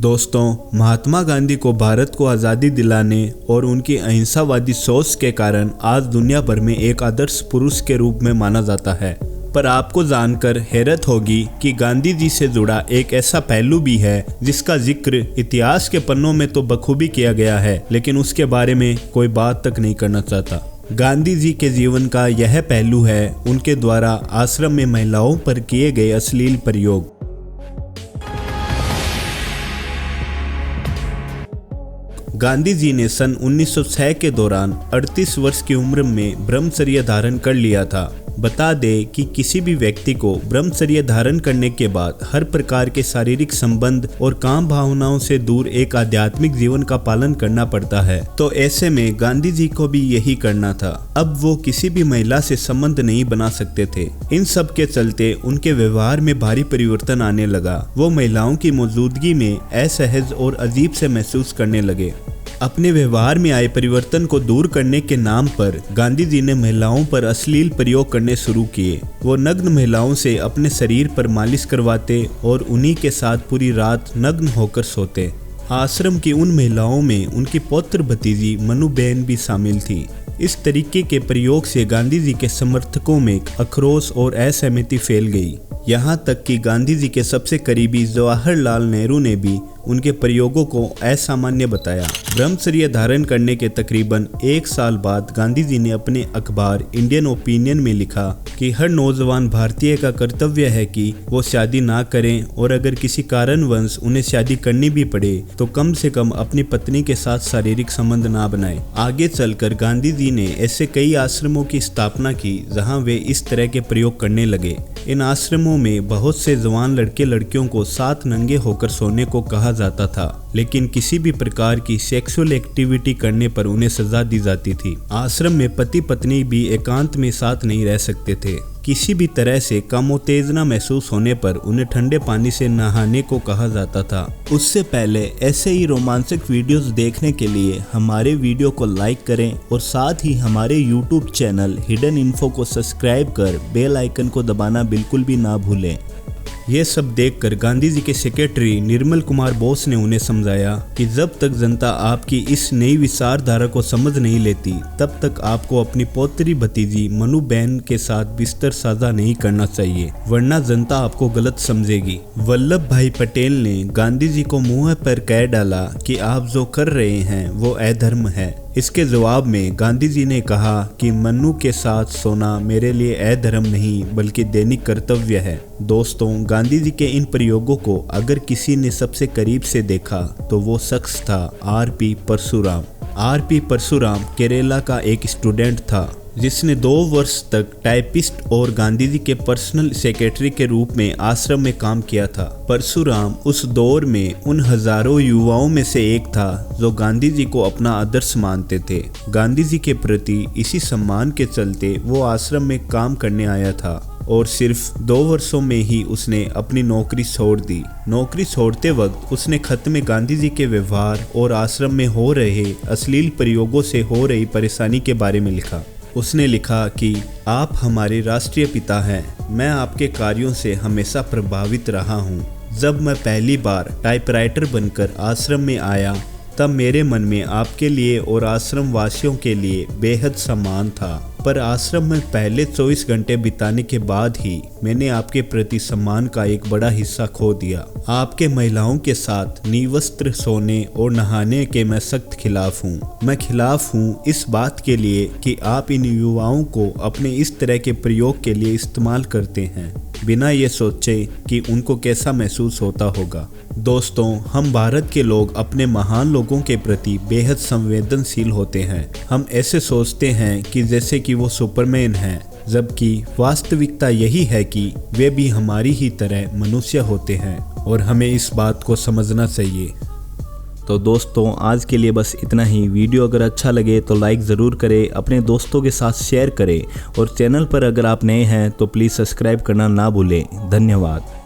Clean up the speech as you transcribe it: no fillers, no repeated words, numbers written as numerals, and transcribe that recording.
दोस्तों, महात्मा गांधी को भारत को आज़ादी दिलाने और उनकी अहिंसावादी सोच के कारण आज दुनिया भर में एक आदर्श पुरुष के रूप में माना जाता है। पर आपको जानकर हैरत होगी कि गांधी जी से जुड़ा एक ऐसा पहलू भी है जिसका जिक्र इतिहास के पन्नों में तो बखूबी किया गया है, लेकिन उसके बारे में कोई बात तक नहीं करना चाहता। गांधी जी के जीवन का यह पहलू है उनके द्वारा आश्रम में महिलाओं पर किए गए अश्लील प्रयोग। गांधी जी ने सन 1906 के दौरान 38 वर्ष की उम्र में ब्रह्मचर्य धारण कर लिया था। बता दें कि किसी भी व्यक्ति को ब्रह्मचर्य धारण करने के बाद हर प्रकार के शारीरिक संबंध और काम भावनाओं से दूर एक आध्यात्मिक जीवन का पालन करना पड़ता है। तो ऐसे में गांधी जी को भी यही करना था। अब वो किसी भी महिला से संबंध नहीं बना सकते थे। इन सब के चलते उनके व्यवहार में भारी परिवर्तन आने लगा। वो महिलाओं की मौजूदगी में असहज और अजीब से महसूस करने लगे। अपने व्यवहार में आए परिवर्तन को दूर करने के नाम पर गांधी जी ने महिलाओं पर अश्लील प्रयोग करने शुरू किए। वो नग्न महिलाओं से अपने शरीर पर मालिश करवाते और उन्हीं के साथ पूरी रात नग्न होकर सोते। आश्रम की उन महिलाओं में उनकी पौत्र भतीजी मनुबेन भी शामिल थी। इस तरीके के प्रयोग से गांधी जी के समर्थकों में आक्रोश और असहमति फैल गई। यहाँ तक कि गांधी जी के सबसे करीबी जवाहरलाल नेहरू ने भी उनके प्रयोगों को असामान्य बताया। ब्रह्मचर्य धारण करने के तकरीबन 1 साल बाद गांधी जी ने अपने अखबार इंडियन ओपिनियन में लिखा कि हर नौजवान भारतीय का कर्तव्य है कि वो शादी ना करें और अगर किसी कारणवश उन्हें शादी करनी भी पड़े तो कम से कम अपनी पत्नी के साथ शारीरिक संबंध ना बनाए। आगे चलकर गांधी जी ने ऐसे कई आश्रमों की स्थापना की जहां वे इस तरह के प्रयोग करने लगे। इन आश्रमों में बहुत से जवान लड़के लड़कियों को साथ नंगे होकर सोने को कहा जाता था, लेकिन किसी भी प्रकार की सेक्सुअल एक्टिविटी करने पर उन्हें सजा दी जाती थी। आश्रम में पति पत्नी भी एकांत में साथ नहीं रह सकते थे। किसी भी तरह से कामोत्तेजना महसूस होने पर उन्हें ठंडे पानी से नहाने को कहा जाता था। उससे पहले ऐसे ही रोमांचक वीडियोस देखने के लिए हमारे वीडियो को लाइक करें और साथ ही हमारे YouTube चैनल हिडन इन्फो को सब्सक्राइब कर बेल आइकन को दबाना बिल्कुल भी ना भूलें। ये सब देखकर गांधी जी के सेक्रेटरी निर्मल कुमार बोस ने उन्हें समझाया कि जब तक जनता आपकी इस नई विचारधारा को समझ नहीं लेती तब तक आपको अपनी पौत्री भतीजी मनुबेन के साथ बिस्तर साझा नहीं करना चाहिए, वरना जनता आपको गलत समझेगी। वल्लभ भाई पटेल ने गांधी जी को मुंह पर कह डाला कि आप जो कर रहे हैं वो अधर्म है। इसके जवाब में गांधी जी ने कहा कि मनु के साथ सोना मेरे लिए अधर्म नहीं बल्कि दैनिक कर्तव्य है। दोस्तों, गांधी जी के इन प्रयोगों को अगर किसी ने सबसे करीब से देखा तो वो शख्स था R.P. परशुराम। R.P. परशुराम केरला का एक स्टूडेंट था जिसने 2 वर्ष तक टाइपिस्ट और गांधी जी के पर्सनल सेक्रेटरी के रूप में आश्रम में काम किया था। परशुराम उस दौर में उन हजारों युवाओं में से एक था जो गांधी जी को अपना आदर्श मानते थे। गांधी जी के प्रति इसी सम्मान के चलते वो आश्रम में काम करने आया था और सिर्फ 2 वर्षों में ही उसने अपनी नौकरी छोड़ दी। नौकरी छोड़ते वक्त उसने खत में गांधी जी के व्यवहार और आश्रम में हो रहे अश्लील प्रयोगों से हो रही परेशानी के बारे में लिखा। उसने लिखा कि आप हमारे राष्ट्रीय पिता हैं। मैं आपके कार्यों से हमेशा प्रभावित रहा हूँ। जब मैं पहली बार टाइपराइटर बनकर आश्रम में आया तब मेरे मन में आपके लिए और आश्रम वासियों के लिए बेहद सम्मान था, पर आश्रम में पहले 24 घंटे बिताने के बाद ही मैंने आपके प्रति सम्मान का एक बड़ा हिस्सा खो दिया। आपके महिलाओं के साथ निवस्त्र सोने और नहाने के मैं सख्त खिलाफ हूँ। मैं खिलाफ हूँ इस बात के लिए कि आप इन युवाओं को अपने इस तरह के प्रयोग के लिए इस्तेमाल करते हैं बिना ये सोचे कि उनको कैसा महसूस होता होगा। दोस्तों, हम भारत के लोग अपने महान लोगों के प्रति बेहद संवेदनशील होते हैं। हम ऐसे सोचते हैं कि जैसे कि वो सुपरमैन हैं, जबकि वास्तविकता यही है कि वे भी हमारी ही तरह मनुष्य होते हैं और हमें इस बात को समझना चाहिए। तो दोस्तों, आज के लिए बस इतना ही। वीडियो अगर अच्छा लगे तो लाइक ज़रूर करें, अपने दोस्तों के साथ शेयर करें और चैनल पर अगर आप नए हैं तो प्लीज़ सब्सक्राइब करना ना भूलें। धन्यवाद।